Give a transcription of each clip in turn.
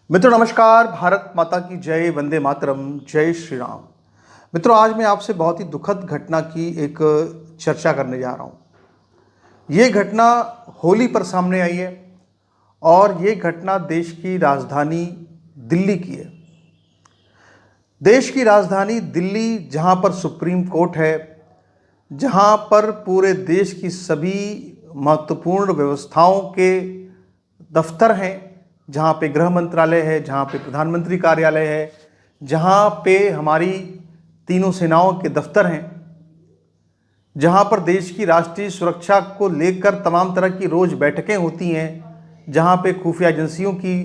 मित्रों नमस्कार। भारत माता की जय, वंदे मातरम, जय श्री राम। मित्रों आज मैं आपसे बहुत ही दुखद घटना की एक चर्चा करने जा रहा हूँ। ये घटना होली पर सामने आई है और ये घटना देश की राजधानी दिल्ली की है। देश की राजधानी दिल्ली, जहाँ पर सुप्रीम कोर्ट है, जहाँ पर पूरे देश की सभी महत्वपूर्ण व्यवस्थाओं के दफ्तर हैं, जहाँ पे गृह मंत्रालय है, जहाँ पे प्रधानमंत्री कार्यालय है, जहाँ पे हमारी तीनों सेनाओं के दफ्तर हैं, जहाँ पर देश की राष्ट्रीय सुरक्षा को लेकर तमाम तरह की रोज़ बैठकें होती हैं, जहाँ पे खुफिया एजेंसियों की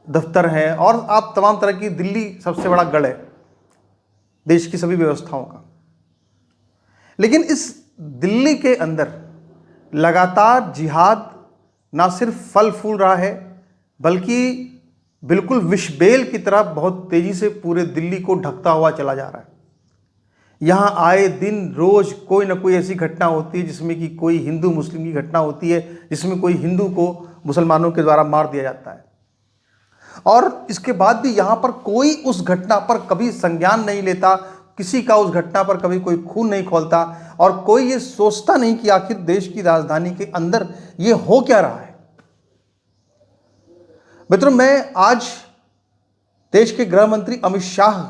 दफ्तर है और आप तमाम तरह की दिल्ली सबसे बड़ा गढ़ है देश की सभी व्यवस्थाओं का। लेकिन इस दिल्ली के अंदर लगातार जिहाद ना सिर्फ फल फूल रहा है, बल्कि बिल्कुल विषबेल की तरह बहुत तेजी से पूरे दिल्ली को ढकता हुआ चला जा रहा है। यहाँ आए दिन रोज कोई ना कोई ऐसी घटना होती है जिसमें कि कोई हिंदू मुस्लिम की घटना होती है, जिसमें कोई हिंदू को मुसलमानों के द्वारा मार दिया जाता है। और इसके बाद भी यहाँ पर कोई उस घटना पर कभी संज्ञान नहीं लेता, किसी का उस घटना पर कभी कोई खून नहीं खोलता और कोई ये सोचता नहीं कि आखिर देश की राजधानी के अंदर ये हो क्या रहा है। मित्रों मैं आज देश के गृह मंत्री अमित शाह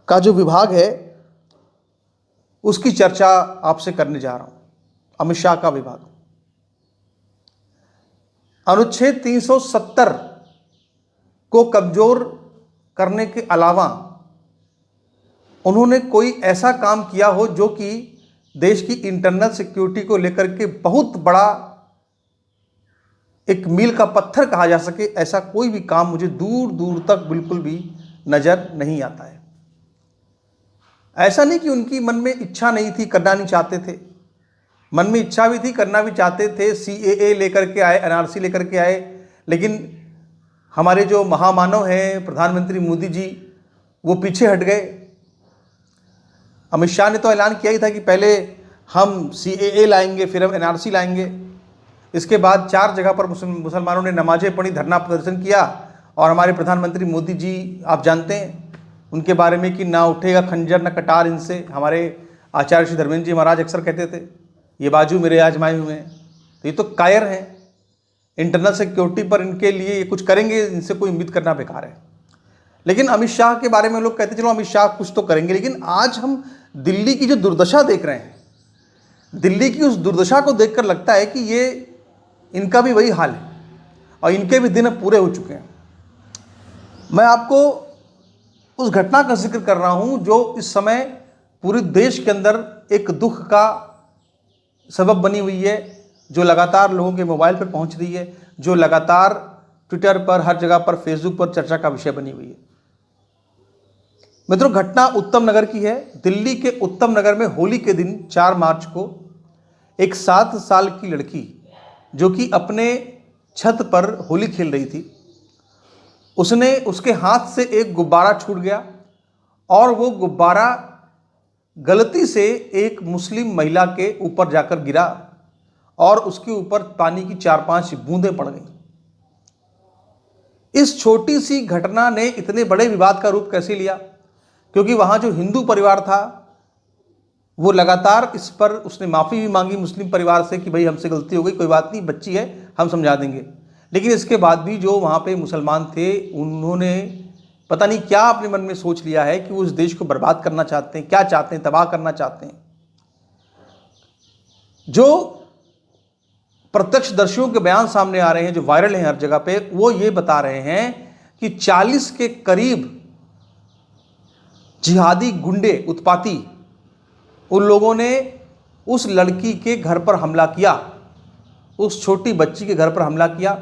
का जो विभाग है उसकी चर्चा आपसे करने जा रहा हूं। अमित शाह का विभाग अनुच्छेद 370 को कमजोर करने के अलावा उन्होंने कोई ऐसा काम किया हो जो कि देश की इंटरनल सिक्योरिटी को लेकर के बहुत बड़ा एक मील का पत्थर कहा जा सके, ऐसा कोई भी काम मुझे दूर दूर तक बिल्कुल भी नजर नहीं आता है। ऐसा नहीं कि उनकी मन में इच्छा नहीं थी, करना नहीं चाहते थे, मन में इच्छा भी थी, करना भी चाहते थे। CAA लेकर के आए, NRC लेकर के आए, लेकिन हमारे जो महामानव हैं प्रधानमंत्री मोदी जी वो पीछे हट गए। अमित शाह ने तो ऐलान किया ही था कि पहले हम CAA लाएंगे, फिर हम NRC लाएंगे। इसके बाद 4 जगह पर मुसलमानों ने नमाजें पढ़ी, धरना प्रदर्शन किया और हमारे प्रधानमंत्री मोदी जी आप जानते हैं उनके बारे में कि ना उठेगा खंजर ना कटार इनसे। हमारे आचार्य श्री धर्मेंद्र जी महाराज अक्सर कहते थे ये बाजू मेरे आजमाए हुए हैं। तो ये तो कायर हैं, इंटरनल सिक्योरिटी पर इनके लिए ये कुछ करेंगे, इनसे कोई उम्मीद करना बेकार है। लेकिन अमित शाह के बारे में लोग कहते चलो अमित शाह कुछ तो करेंगे, लेकिन आज हम दिल्ली की जो दुर्दशा देख रहे हैं, दिल्ली की उस दुर्दशा को देखकर लगता है कि ये इनका भी वही हाल है और इनके भी दिन पूरे हो चुके हैं। मैं आपको उस घटना का जिक्र कर रहा हूं जो इस समय पूरे देश के अंदर एक दुख का सबब बनी हुई है, जो लगातार लोगों के मोबाइल पर पहुंच रही है, जो लगातार ट्विटर पर, हर जगह पर, फेसबुक पर चर्चा का विषय बनी हुई है। मित्रों घटना उत्तम नगर की है। दिल्ली के उत्तम नगर में होली के दिन 4 मार्च को एक 7 साल की लड़की जो कि अपने छत पर होली खेल रही थी, उसके हाथ से एक गुब्बारा छूट गया और वो गुब्बारा गलती से एक मुस्लिम महिला के ऊपर जाकर गिरा और उसके ऊपर पानी की 4-5 बूंदें पड़ गईं। इस छोटी सी घटना ने इतने बड़े विवाद का रूप कैसे लिया? क्योंकि वहां जो हिंदू परिवार था वो लगातार इस पर उसने माफ़ी भी मांगी मुस्लिम परिवार से कि भाई हमसे गलती हो गई, कोई बात नहीं, बच्ची है, हम समझा देंगे। लेकिन इसके बाद भी जो वहाँ पे मुसलमान थे उन्होंने पता नहीं क्या अपने मन में सोच लिया है कि वो इस देश को बर्बाद करना चाहते हैं, क्या चाहते हैं, तबाह करना चाहते हैं। जो प्रत्यक्षदर्शियों के बयान सामने आ रहे हैं, जो वायरल हैं हर जगह पे, वो ये बता रहे हैं कि 40 के करीब जिहादी गुंडे, उत्पाती, उन लोगों ने उस लड़की के घर पर हमला किया, उस छोटी बच्ची के घर पर हमला किया,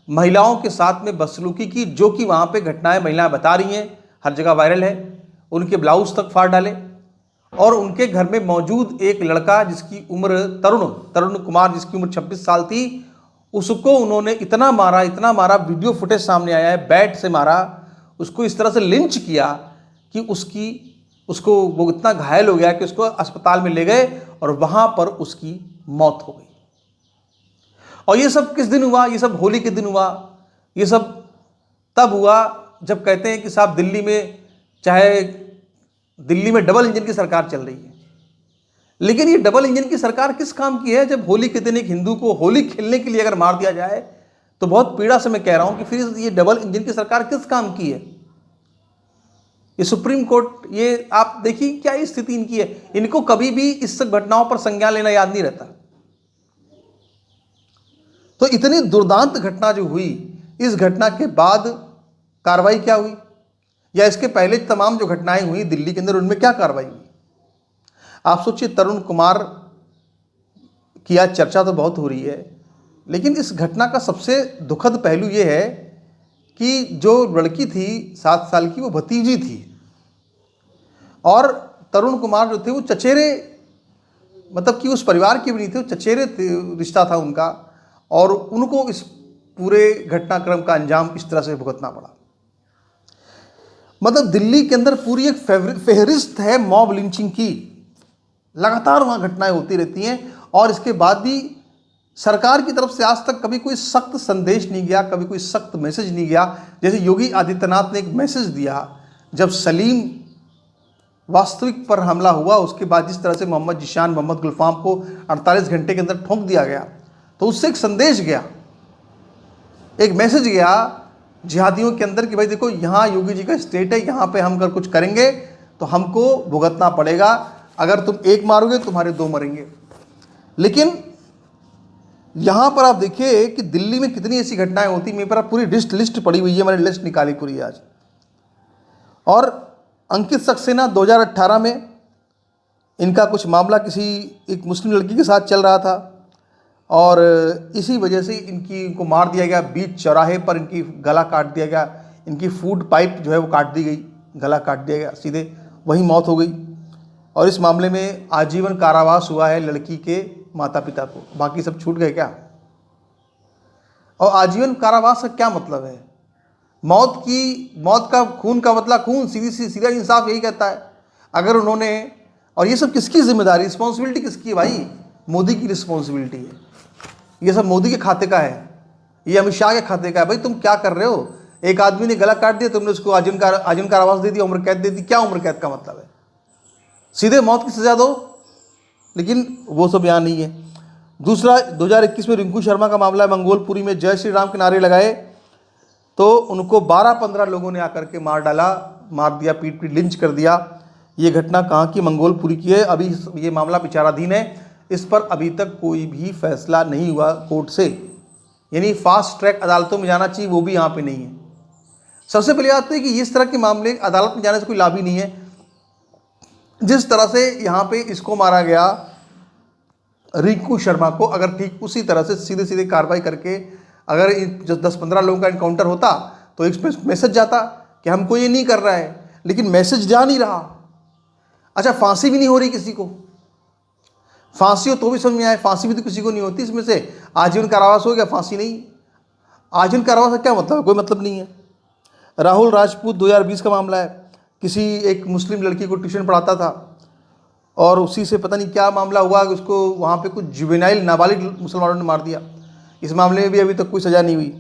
महिलाओं के साथ में बदसलूकी की, जो कि वहाँ पे घटनाएं महिलाएं बता रही हैं, हर जगह वायरल है। उनके ब्लाउज तक फाड़ डाले और उनके घर में मौजूद एक लड़का जिसकी उम्र तरुण कुमार, जिसकी उम्र 26 साल थी, उसको उन्होंने इतना मारा, वीडियो फुटेज सामने आया है, बैट से मारा, उसको इस तरह से लिंच किया कि उसको वो इतना घायल हो गया कि उसको अस्पताल में ले गए और वहां पर उसकी मौत हो गई। और ये सब किस दिन हुआ? ये सब होली के दिन हुआ। ये सब तब हुआ जब कहते हैं कि साहब दिल्ली में डबल इंजन की सरकार चल रही है। लेकिन ये डबल इंजन की सरकार किस काम की है? जब होली के दिन एक हिंदू को होली खेलने के लिए अगर मार दिया जाए तो बहुत पीड़ा से मैं कह रहा हूं कि फिर ये डबल इंजन की सरकार किस काम की है? ये सुप्रीम कोर्ट, ये आप देखिए क्या स्थिति इनकी है। इनको कभी भी इस घटनाओं पर संज्ञान लेना याद नहीं रहता। तो इतनी दुर्दांत घटना जो हुई, इस घटना के बाद कार्रवाई क्या हुई, या इसके पहले तमाम जो घटनाएं हुई दिल्ली के अंदर, उनमें क्या कार्रवाई हुई? आप सोचिए, तरुण कुमार की आज चर्चा तो बहुत हो रही है, लेकिन इस घटना का सबसे दुखद पहलू यह है कि जो लड़की थी 7 साल की, वो भतीजी थी, और तरुण कुमार जो थे वो चचेरे, मतलब कि उस परिवार के भी नहीं थे, वो चचेरे रिश्ता था उनका, और उनको इस पूरे घटनाक्रम का अंजाम इस तरह से भुगतना पड़ा। मतलब दिल्ली के अंदर पूरी एक फेहरिस्त है मॉब लिंचिंग की, लगातार वहाँ घटनाएं होती रहती हैं, और इसके बाद भी सरकार की तरफ से आज तक कभी कोई सख्त संदेश नहीं गया, कभी कोई सख्त मैसेज नहीं गया। जैसे योगी आदित्यनाथ ने एक मैसेज दिया जब सलीम वास्तविक पर हमला हुआ, उसके बाद जिस तरह से मोहम्मद जिशान, मोहम्मद गुलफाम को 48 घंटे के अंदर ठोक दिया गया, तो उससे एक संदेश गया, एक मैसेज गया जिहादियों के अंदर कि भाई देखो, यहाँ योगी जी का स्टेट है, यहाँ पे हम अगर कुछ करेंगे तो हमको भुगतना पड़ेगा, अगर तुम एक मारोगे तुम्हारे 2 मरेंगे। लेकिन यहाँ पर आप देखिए कि दिल्ली में कितनी ऐसी घटनाएं होती, मेरे पर पूरी लिस्ट पड़ी हुई है, मैंने लिस्ट निकाली पूरी आज। और अंकित सक्सेना 2018 में इनका कुछ मामला किसी एक मुस्लिम लड़की के साथ चल रहा था, और इसी वजह से इनको मार दिया गया, बीच चौराहे पर इनकी गला काट दिया गया, इनकी फूड पाइप जो है वो काट दी गई, गला काट दिया गया, सीधे वहीं मौत हो गई। और इस मामले में आजीवन कारावास हुआ है लड़की के माता पिता को, बाकी सब छूट गए क्या? और आजीवन कारावास का क्या मतलब है? मौत का, खून का बदला खून, सीधा इंसाफ यही कहता है। अगर उन्होंने, और ये सब किसकी जिम्मेदारी, रिस्पॉन्सिबिलिटी किसकी है भाई? मोदी की रिस्पॉन्सिबिलिटी है। ये सब मोदी के खाते का है, ये अमित शाह के खाते का है। भाई तुम क्या कर रहे हो? एक आदमी ने गला काट दिया, तुमने उसको आजीवन कारावास दे दिया, उम्र कैद दे दी। क्या उम्र कैद का मतलब है? सीधे मौत की सजा दो। लेकिन वो सब यहाँ नहीं है। दूसरा, 2021 में रिंकू शर्मा का मामला है, मंगोलपुरी में जय श्री राम के नारे लगाए तो उनको 12-15 लोगों ने आकर के मार दिया, पीट लिंच कर दिया। ये घटना कहाँ की? मंगोलपुरी की है। अभी ये मामला विचाराधीन है, इस पर अभी तक कोई भी फैसला नहीं हुआ कोर्ट से, यानी फास्ट ट्रैक अदालतों में जाना चाहिए, वो भी यहाँ पे नहीं है। सबसे पहले बात है कि इस तरह के मामले अदालत में जाने से कोई लाभ ही नहीं है। जिस तरह से यहाँ पे इसको मारा गया रिंकू शर्मा को, अगर ठीक उसी तरह से सीधे कार्रवाई करके अगर 10-15 लोगों का इनकाउंटर होता तो एक मैसेज जाता कि हमको ये नहीं कर रहा है, लेकिन मैसेज जा नहीं रहा। अच्छा, फांसी भी नहीं हो रही किसी को। फांसी हो तो भी समझ में आए, फांसी भी तो किसी को नहीं होती। इसमें से आजीवन कारावास हो गया, फांसी नहीं। आजीवन कारावास का क्या मतलब है? कोई मतलब नहीं है। राहुल राजपूत 2020 का मामला है, किसी एक मुस्लिम लड़की को ट्यूशन पढ़ाता था और उसी से पता नहीं क्या मामला हुआ, उसको वहाँ पे कुछ जुवेनाइल नाबालिग मुसलमानों ने मार दिया। इस मामले में भी अभी तक कोई सज़ा नहीं हुई।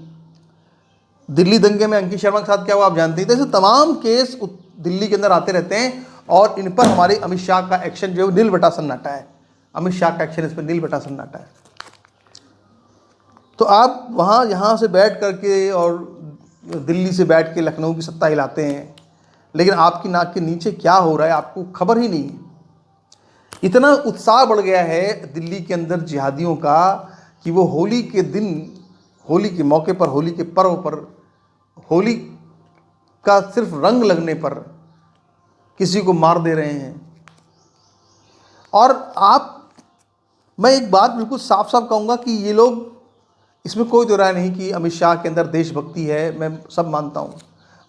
दिल्ली दंगे में अंकित शर्मा के साथ क्या हुआ आप जानते हैं। तो ऐसे तमाम केस दिल्ली के अंदर आते रहते हैं और इन पर हमारे अमित शाह का एक्शन जो है नील बटा सन्नाटा है। अमित शाह का एक्शन इस पर नील बटा सन्नाटा है। तो आप वहाँ यहाँ से बैठ करके और दिल्ली से बैठ के लखनऊ की सत्ता हिलाते हैं, लेकिन आपकी नाक के नीचे क्या हो रहा है आपको खबर ही नहीं है। इतना उत्साह बढ़ गया है दिल्ली के अंदर जिहादियों का कि वो होली के दिन, होली के मौके पर, होली के पर्व पर, होली का सिर्फ रंग लगने पर किसी को मार दे रहे हैं। और मैं एक बात बिल्कुल साफ साफ कहूँगा कि ये लोग, इसमें कोई दो राय नहीं कि अमित शाह के अंदर देशभक्ति है, मैं सब मानता हूँ।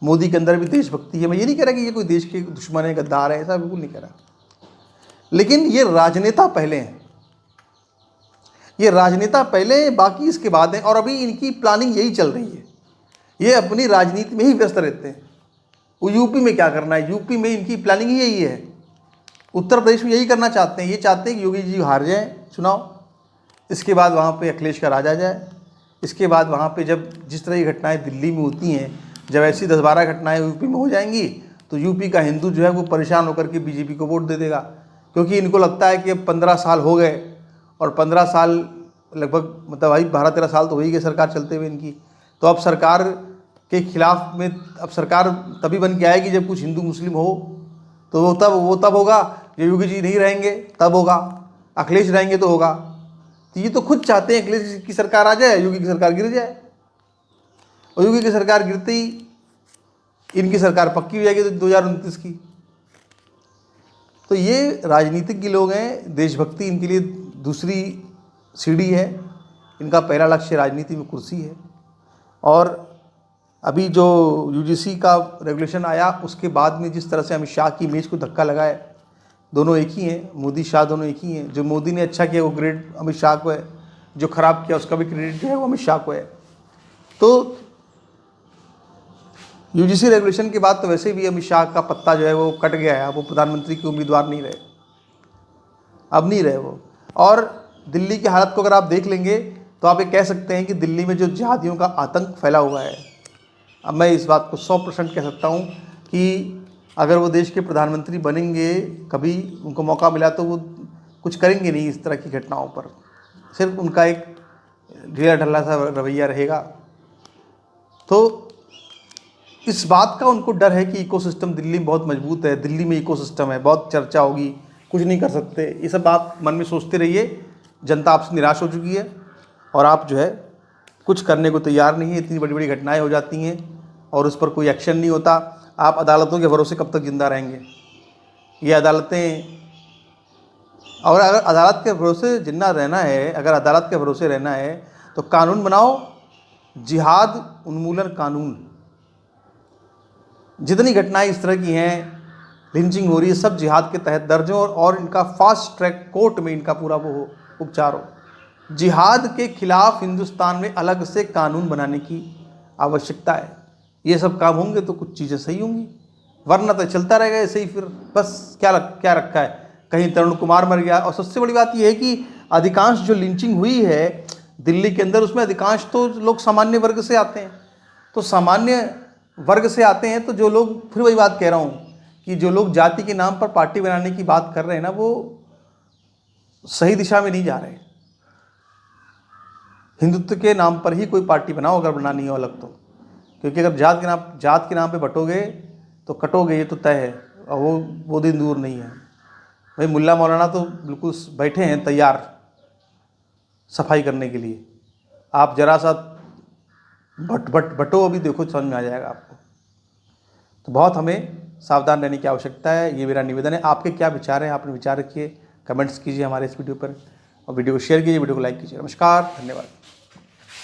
मोदी के अंदर भी देशभक्ति है। मैं ये नहीं कह रहा कि ये कोई देश के दुश्मन है, गद्दार है, ऐसा बिल्कुल नहीं कह रहा। लेकिन ये राजनेता पहले हैं, ये राजनेता पहले, बाकी इसके बाद हैं। और अभी इनकी प्लानिंग यही चल रही है, ये अपनी राजनीति में ही व्यस्त रहते हैं। वो यूपी में क्या करना है, यूपी में इनकी प्लानिंग ही यही है। उत्तर प्रदेश में यही करना चाहते हैं। ये चाहते हैं कि योगी जी हार जाएं चुनाव, इसके बाद वहाँ पे अखिलेश का राज आ जाए, इसके बाद वहाँ पे जब जिस तरह की घटनाएं दिल्ली में होती हैं, जब ऐसी 10-12 घटनाएं यूपी में हो जाएंगी तो यूपी का हिंदू जो है वो परेशान होकर के बीजेपी को वोट दे देगा, क्योंकि इनको लगता है कि अब 15 साल हो गए और 15 साल लगभग मतलब भाई 12-13 साल तो हो ही गए सरकार चलते हुए इनकी, तो अब सरकार के खिलाफ में अब सरकार तभी बन के आएगी जब कुछ हिंदू मुस्लिम हो, तो वो तब होगा जब योगी जी नहीं रहेंगे, तब होगा, अखिलेश रहेंगे तो होगा। तो ये तो खुद चाहते हैं अखिलेश की सरकार आ जाए, योगी की सरकार गिर जाए, और योगी की सरकार गिरते ही इनकी सरकार पक्की हो जाएगी 2029 की। तो ये राजनीतिज्ञ लोग हैं, देशभक्ति इनके लिए दूसरी सीढ़ी है, इनका पहला लक्ष्य राजनीति में कुर्सी है। और अभी जो यूजीसी का रेगुलेशन आया उसके बाद में जिस तरह से अमित शाह की इमेज को धक्का लगा है, दोनों एक ही हैं, मोदी शाह दोनों एक ही हैं। जो मोदी ने अच्छा किया वो क्रेडिट अमित शाह को है, जो खराब किया उसका भी क्रेडिट जो है वो अमित शाह को है। तो यूजीसी रेगुलेशन के बाद तो वैसे भी अमित शाह का पत्ता जो है वो कट गया है, वो प्रधानमंत्री के उम्मीदवार नहीं रहे, अब नहीं रहे वो। और दिल्ली की हालत को अगर आप देख लेंगे तो आप ये कह सकते हैं कि दिल्ली में जो जिहादियों का आतंक फैला हुआ है, अब मैं इस बात को 100% कह सकता हूँ कि अगर वो देश के प्रधानमंत्री बनेंगे, कभी उनको मौका मिला तो वो कुछ करेंगे नहीं इस तरह की घटनाओं पर, सिर्फ उनका एक ढीला ढल्ला सा रवैया रहेगा। तो इस बात का उनको डर है कि इकोसिस्टम दिल्ली में बहुत मजबूत है, दिल्ली में इकोसिस्टम है, बहुत चर्चा होगी, कुछ नहीं कर सकते, ये सब आप मन में सोचते रहिए। जनता आपसे निराश हो चुकी है और आप जो है कुछ करने को तैयार नहीं है। इतनी बड़ी बड़ी घटनाएं हो जाती हैं और उस पर कोई एक्शन नहीं होता। आप अदालतों के भरोसे कब तक जिंदा रहेंगे? ये अदालतें, और अगर अदालत के भरोसे जिंदा रहना है, अगर अदालत के भरोसे रहना है तो कानून बनाओ, जिहाद उन्मूलन कानून। जितनी घटनाएं इस तरह की हैं, लिंचिंग हो रही है, सब जिहाद के तहत दर्ज हो और इनका फास्ट ट्रैक कोर्ट में इनका पूरा वो हो, उपचार हो। जिहाद के खिलाफ हिंदुस्तान में अलग से कानून बनाने की आवश्यकता है। ये सब काम होंगे तो कुछ चीज़ें सही होंगी, वरना तो चलता रहेगा ऐसे ही। फिर बस क्या रखा है, कहीं तरुण कुमार मर गया। और सबसे बड़ी बात यह है कि अधिकांश जो लिंचिंग हुई है दिल्ली के अंदर, उसमें अधिकांश तो लोग सामान्य वर्ग से आते हैं। तो सामान्य वर्ग से आते हैं तो जो लोग, फिर वही बात कह रहा हूँ कि जो लोग जाति के नाम पर पार्टी बनाने की बात कर रहे हैं ना, वो सही दिशा में नहीं जा रहे। हिंदुत्व के नाम पर ही कोई पार्टी बनाओ अगर बनानी हो अलग तो, क्योंकि अगर जात के नाम पे बटोगे तो कटोगे, ये तो तय है, और वो दिन दूर नहीं है। भाई मुल्ला मौलाना तो बिल्कुल बैठे हैं तैयार सफाई करने के लिए, आप जरा सा बटो, अभी देखो समझ में आ जाएगा आपको। तो बहुत हमें सावधान रहने की आवश्यकता है, ये मेरा निवेदन है। आपके क्या विचार हैं, आपने विचार रखिए, कमेंट्स कीजिए हमारे इस वीडियो पर, और वीडियो को शेयर कीजिए, वीडियो को लाइक कीजिए। नमस्कार, धन्यवाद।